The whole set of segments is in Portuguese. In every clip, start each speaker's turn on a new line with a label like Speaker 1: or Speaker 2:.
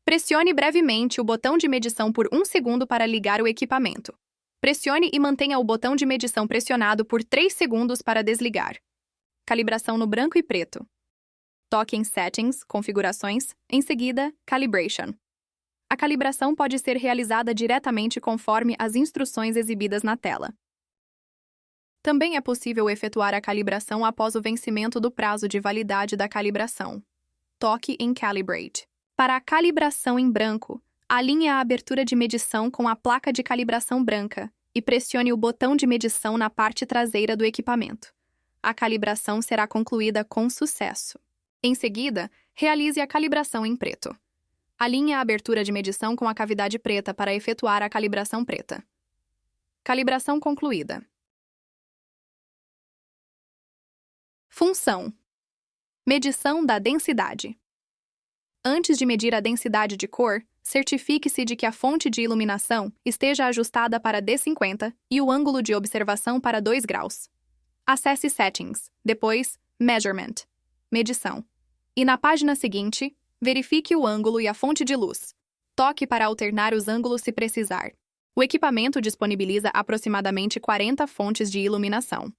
Speaker 1: Pressione brevemente o botão de medição por 1 segundo para ligar o equipamento. Pressione e mantenha o botão de medição pressionado por 3 segundos para desligar. Calibração no branco e preto. Toque em Settings, Configurações, em seguida, Calibration. A calibração pode ser realizada diretamente conforme as instruções exibidas na tela. Também é possível efetuar a calibração após o vencimento do prazo de validade da calibração. Toque em Calibrate. Para a calibração em branco, alinhe a abertura de medição com a placa de calibração branca e pressione o botão de medição na parte traseira do equipamento. A calibração será concluída com sucesso. Em seguida, realize a calibração em preto. Alinhe a abertura de medição com a cavidade preta para efetuar a calibração preta. Calibração concluída. Função: medição da densidade. Antes de medir a densidade de cor, certifique-se de que a fonte de iluminação esteja ajustada para D50 e o ângulo de observação para 2 graus. Acesse Settings, depois Measurement, medição. E na página seguinte, verifique o ângulo e a fonte de luz. Toque para alternar os ângulos se precisar. O equipamento disponibiliza aproximadamente 40 fontes de iluminação.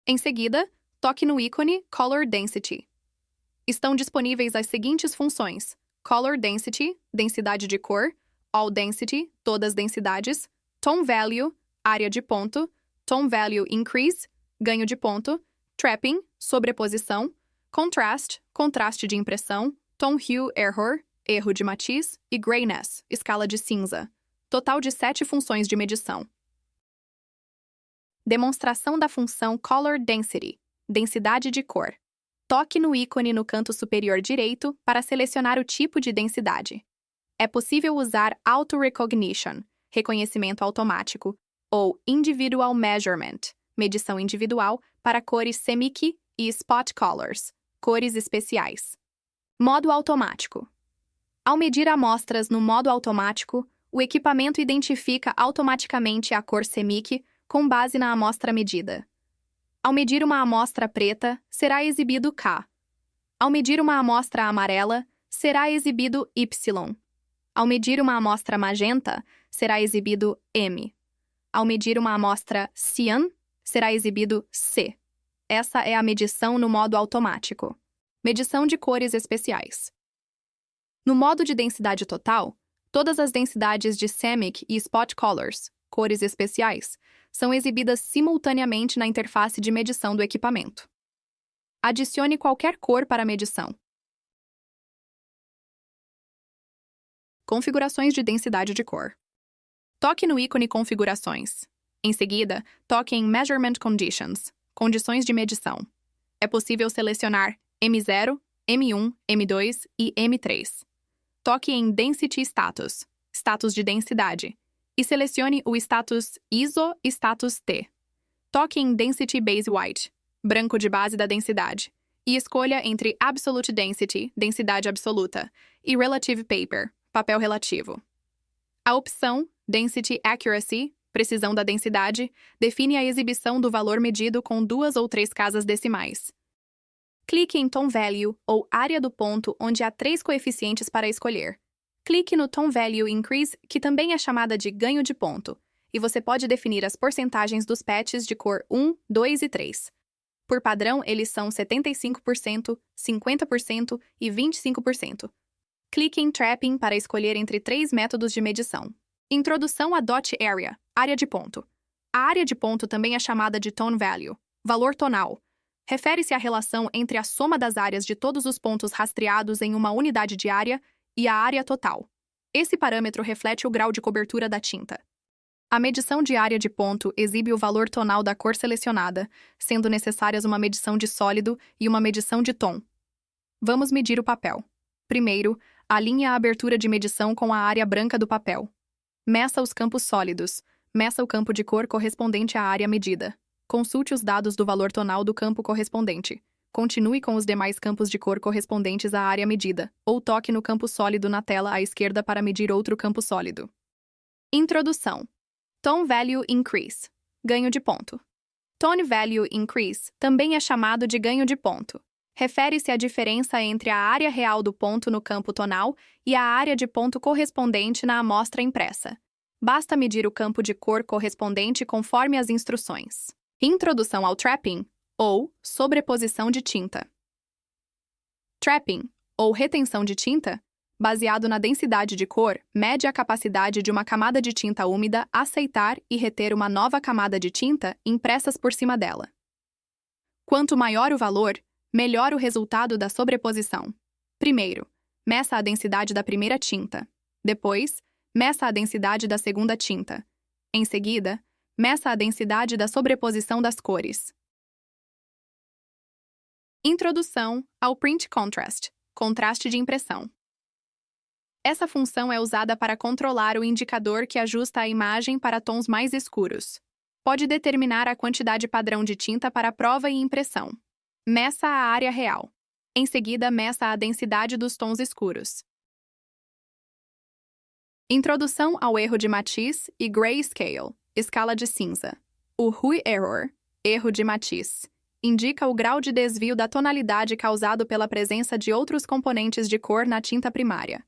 Speaker 1: Em seguida, toque no ícone Color Density. Estão disponíveis as seguintes funções: Color Density, densidade de cor, All Density, todas densidades, Tone Value, área de ponto, Tone Value Increase, ganho de ponto, Trapping, sobreposição, Contrast, contraste de impressão, Tone Hue Error, erro de matiz, e Grayness, escala de cinza. Total de 7 funções de medição. Demonstração da função Color Density, densidade de cor. Toque no ícone no canto superior direito para selecionar o tipo de densidade. É possível usar Auto Recognition, reconhecimento automático, ou Individual Measurement, medição individual para cores Semi-Key e Spot Colors, cores especiais. Modo automático. Ao medir amostras no modo automático, o equipamento identifica automaticamente a cor Semi-Key com base na amostra medida. Ao medir uma amostra preta, será exibido K. Ao medir uma amostra amarela, será exibido Y. Ao medir uma amostra magenta, será exibido M. Ao medir uma amostra cian, será exibido C. Essa é a medição no modo automático. Medição de cores especiais. No modo de densidade total, todas as densidades de Semic e Spot Colors, cores especiais, são exibidas simultaneamente na interface de medição do equipamento. Adicione qualquer cor para a medição. Configurações de densidade de cor. Toque no ícone Configurações. Em seguida, toque em Measurement Conditions, condições de medição. É possível selecionar M0, M1, M2 e M3. Toque em Density Status, status de densidade, e selecione o status ISO e status T. Toque em Density Base White, branco de base da densidade, e escolha entre Absolute Density, densidade absoluta, e Relative Paper, papel relativo. A opção Density Accuracy, precisão da densidade, define a exibição do valor medido com 2 ou 3 casas decimais. Clique em Tone Value, ou área do ponto, onde há 3 coeficientes para escolher. Clique no Tone Value Increase, que também é chamada de ganho de ponto, e você pode definir as porcentagens dos patches de cor 1, 2 e 3. Por padrão, eles são 75%, 50% e 25%. Clique em Trapping para escolher entre 3 métodos de medição. Introdução a Dot Area, área de ponto. A área de ponto também é chamada de Tone Value, valor tonal. Refere-se à relação entre a soma das áreas de todos os pontos rastreados em uma unidade de área e a área total. Esse parâmetro reflete o grau de cobertura da tinta. A medição de área de ponto exibe o valor tonal da cor selecionada, sendo necessárias uma medição de sólido e uma medição de tom. Vamos medir o papel. Primeiro, alinhe a abertura de medição com a área branca do papel. Meça os campos sólidos. Meça o campo de cor correspondente à área medida. Consulte os dados do valor tonal do campo correspondente. Continue com os demais campos de cor correspondentes à área medida, ou toque no campo sólido na tela à esquerda para medir outro campo sólido. Introdução. Tone Value Increase. Ganho de ponto. Tone Value Increase também é chamado de ganho de ponto. refere-se à diferença entre a área real do ponto no campo tonal e a área de ponto correspondente na amostra impressa. Basta medir o campo de cor correspondente conforme as instruções. Introdução ao trapping, ou sobreposição de tinta. Trapping, ou retenção de tinta, baseado na densidade de cor, mede a capacidade de uma camada de tinta úmida aceitar e reter uma nova camada de tinta impressas por cima dela. Quanto maior o valor, melhor o resultado da sobreposição. Primeiro, meça a densidade da primeira tinta. Depois, meça a densidade da segunda tinta. Em seguida, meça a densidade da sobreposição das cores. Introdução ao Print Contrast, contraste de impressão. Essa função é usada para controlar o indicador que ajusta a imagem para tons mais escuros. Pode determinar a quantidade padrão de tinta para prova e impressão. Meça a área real. Em seguida, meça a densidade dos tons escuros. Introdução ao erro de matiz e grayscale, escala de cinza. O Hue error, erro de matiz, indica o grau de desvio da tonalidade causado pela presença de outros componentes de cor na tinta primária.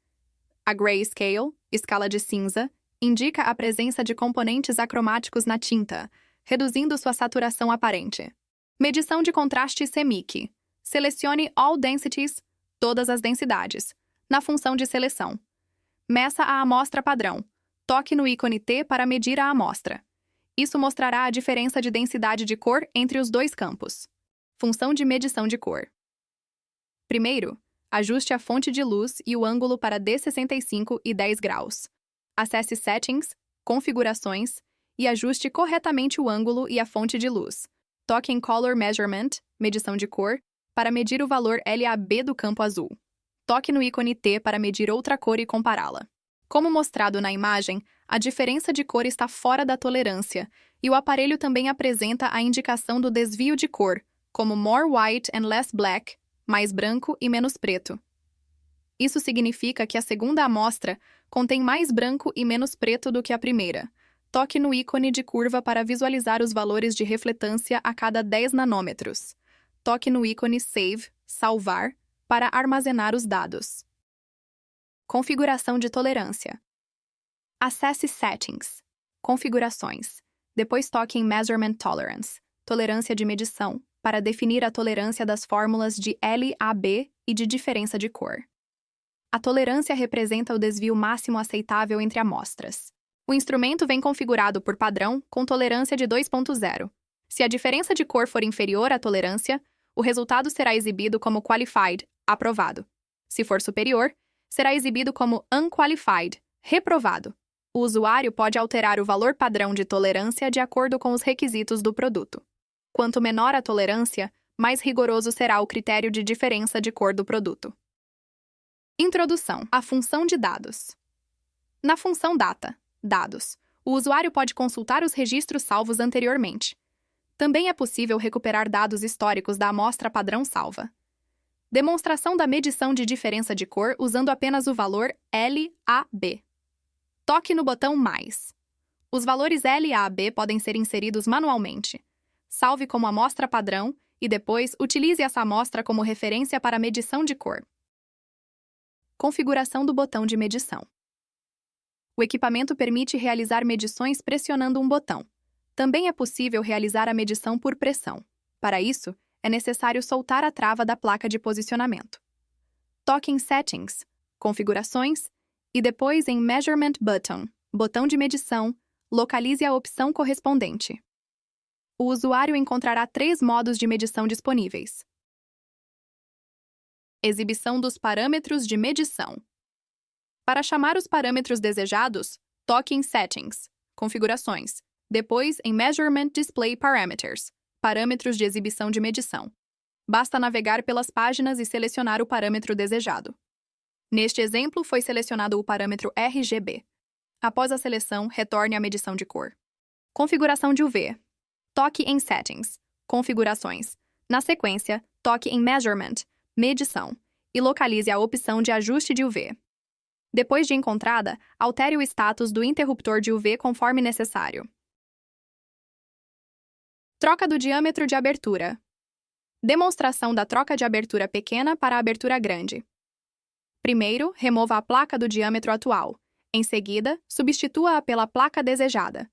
Speaker 1: A grayscale, escala de cinza, indica a presença de componentes acromáticos na tinta, reduzindo sua saturação aparente. Medição de contraste CMYK. Selecione All Densities, todas as densidades, na função de seleção. Meça a amostra padrão. Toque no ícone T para medir a amostra. Isso mostrará a diferença de densidade de cor entre os dois campos. Função de medição de cor. Primeiro, ajuste a fonte de luz e o ângulo para D65 e 10 graus. Acesse Settings, Configurações e ajuste corretamente o ângulo e a fonte de luz. Toque em Color Measurement, medição de cor, para medir o valor LAB do campo azul. Toque no ícone T para medir outra cor e compará-la. Como mostrado na imagem, a diferença de cor está fora da tolerância, e o aparelho também apresenta a indicação do desvio de cor, como More White and Less Black, mais branco e menos preto. Isso significa que a segunda amostra contém mais branco e menos preto do que a primeira. Toque no ícone de curva para visualizar os valores de refletância a cada 10 nanômetros. Toque no ícone Save, salvar, para armazenar os dados. Configuração de tolerância. Acesse Settings, Configurações. Depois toque em Measurement Tolerance, tolerância de medição, para definir a tolerância das fórmulas de LAB e de diferença de cor. A tolerância representa o desvio máximo aceitável entre amostras. O instrumento vem configurado por padrão com tolerância de 2.0. Se a diferença de cor for inferior à tolerância, o resultado será exibido como Qualified, aprovado. Se for superior, será exibido como Unqualified, reprovado. O usuário pode alterar o valor padrão de tolerância de acordo com os requisitos do produto. Quanto menor a tolerância, mais rigoroso será o critério de diferença de cor do produto. Introdução à função de dados. Na função Data, Dados, o usuário pode consultar os registros salvos anteriormente. Também é possível recuperar dados históricos da amostra padrão salva. Demonstração da medição de diferença de cor usando apenas o valor LAB. Toque no botão Mais. Os valores LAB podem ser inseridos manualmente. Salve como amostra padrão e depois utilize essa amostra como referência para a medição de cor. Configuração do botão de medição. O equipamento permite realizar medições pressionando um botão. Também é possível realizar a medição por pressão. Para isso, é necessário soltar a trava da placa de posicionamento. Toque em Settings, Configurações e depois em Measurement Button, botão de medição, localize a opção correspondente. O usuário encontrará 3 modos de medição disponíveis. Exibição dos parâmetros de medição. Para chamar os parâmetros desejados, toque em Settings, Configurações, depois em Measurement Display Parameters, parâmetros de exibição de medição. Basta navegar pelas páginas e selecionar o parâmetro desejado. Neste exemplo, foi selecionado o parâmetro RGB. Após a seleção, retorne à medição de cor. Configuração de UV. Toque em Settings, Configurações. Na sequência, toque em Measurement, Medição, e localize a opção de ajuste de UV. Depois de encontrada, altere o status do interruptor de UV conforme necessário. Troca do diâmetro de abertura. Demonstração da troca de abertura pequena para a abertura grande. Primeiro, remova a placa do diâmetro atual. Em seguida, substitua-a pela placa desejada.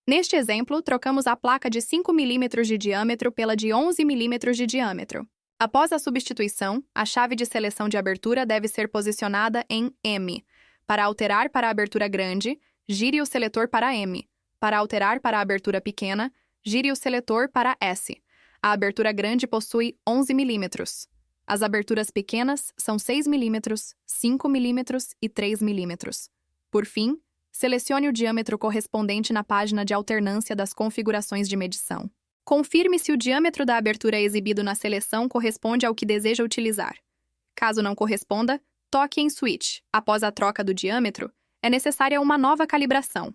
Speaker 1: Neste exemplo, trocamos a placa de 5 mm de diâmetro pela de 11 mm de diâmetro. Após a substituição, a chave de seleção de abertura deve ser posicionada em M. Para alterar para a abertura grande, gire o seletor para M. Para alterar para a abertura pequena, gire o seletor para S. A abertura grande possui 11 mm. As aberturas pequenas são 6 mm, 5 mm e 3 mm. Por fim, selecione o diâmetro correspondente na página de alternância das configurações de medição. Confirme se o diâmetro da abertura exibido na seleção corresponde ao que deseja utilizar. Caso não corresponda, toque em Switch. Após a troca do diâmetro, é necessária uma nova calibração.